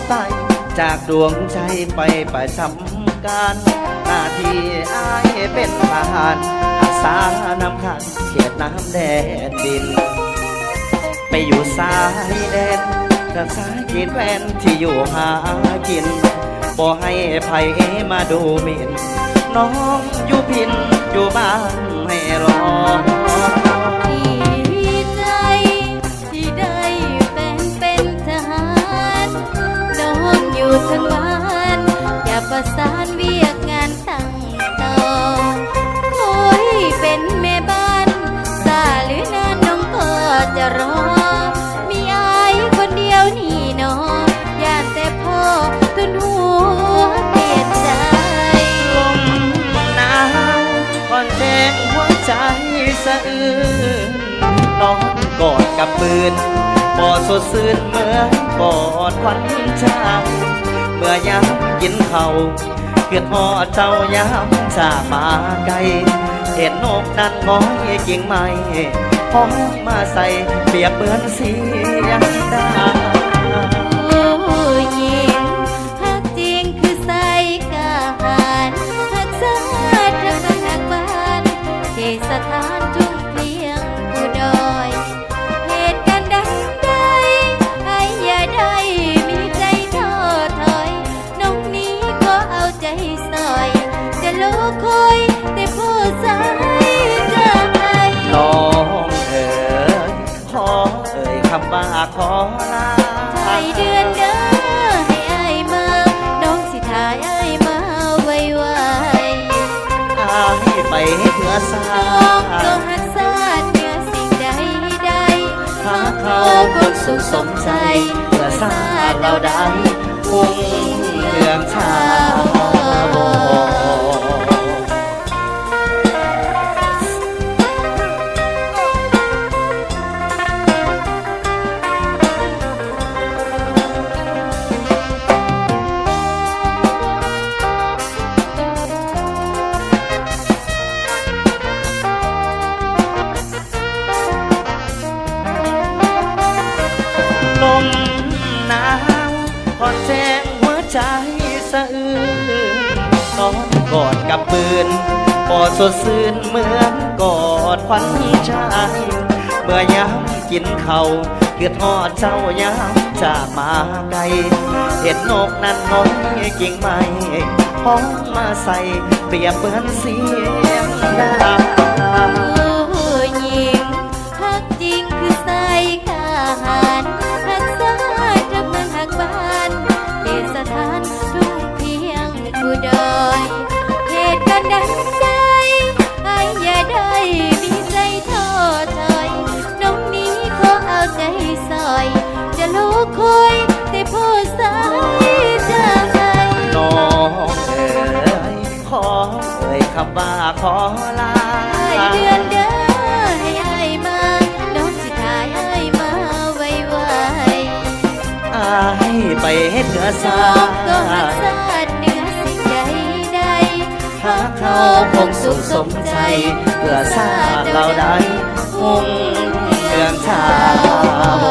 ไปจากดวงใจไปประจำการหน้าที่อายเป็นทหารรักษานำขันเขตน้ำแดนดินไปอยู่สายแดนรักษาขีดแฟนที่อยู่หากินบ่ให้ไผมาดูหมิ่นน้องอยู่พินอยู่บ้านให้รอดีใจที่ได้แฟนเป็นทหารน้องอยู่ทั้งบ้านอย่าประสานเวียกงานตั้งต่อโอ้ยเป็นแม่บ้านสาหรือนานน้องก็จะรอมีอายคนเดียวนี่เนาะอย่าแต่พ่อทุนหัวเปลี่ยนใจลมหนาวก่อนแดงหัวใจสะอื้นนอนกอดกับปืนบ่สดชื่นเหมือนกอดควันชายเมื่อยามกินข้าวเกิดพ่อเจ้ายามจากมาไกลเห็นนกนั้นง้อยกิ่งไม้ห้องมาใส่เปียกเปื้อนเสียงดาผู้หญิงฮักจริงคือใส่กาหารฮักสาดรักนักบ้านเขตสถานจุงเพียงผู้ดอยเหตุการณ์ใดไอ้อย่าได้มีใจท้อถอยน้องนี้ก็เอาใจใส่จะโลกคอยแต่ผู้สายจะให้น้องเอ๋ยขอเอ่ยคำว่าขอลาไทยเดือนเด้อให้อายมาน้องสิทายอายมาไวอายไปเพื่อสาน้องก็หักษาเหนือสิ่งใดหาเขาคนสุขสมใจเพื่อสาเราได้พุ่งเรื่องชาโบลมหนาวผ่อนแจงหัวใจสะอื้นนอนกอดกับปืนปอดสดชื่นเหมือนกอดควันชายเมื่อยามกินข้าวเกิดทอดเจ้ายามจากมาไกลเห็นนกนั้นง้อยกิ่งไม้ห้องมาใส่เปียกเปื้อนเสียงดาผู้หญิงฮักจริงคือใส่กาหารฮักษาจากเมืองฮักบ้านเขตสถานทุ่งเพียงผู้ดอยเหตุการณ์ใดไอ้อย่าได้มีใจท้อถอยน้องนี้ขอเอาใจใส่จะลูกคอยแต่ผู้สายจะให้น้องเอ๋ยขอเอ่ยคำว่าขอลาเดือนเด้อให้อายมาน้องสิทายอายมาไวอายไปให้เพื่อสาก็หักษาเหนือสิ่งใดหาเขาคงสุขสมใจเพื่อสาเราได้คงเรื่องชาโบ